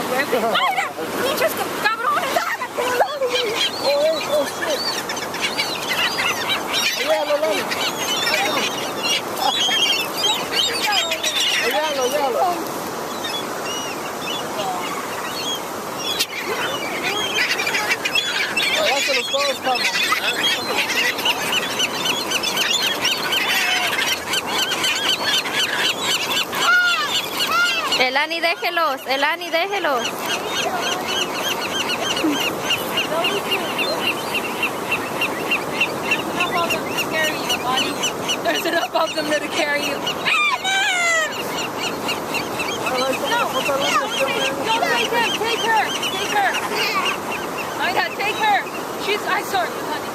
bebé. ¡Mira! ¡Pinches cabrones! ¡Hágate! Oh, shit. Llévalo, Lalo. Llévalo. Dáselo todos, vamos. Elani, déjelos. Elani, déjelos. There's enough of them to carry you. No, take her. Ida, take her. I saw her.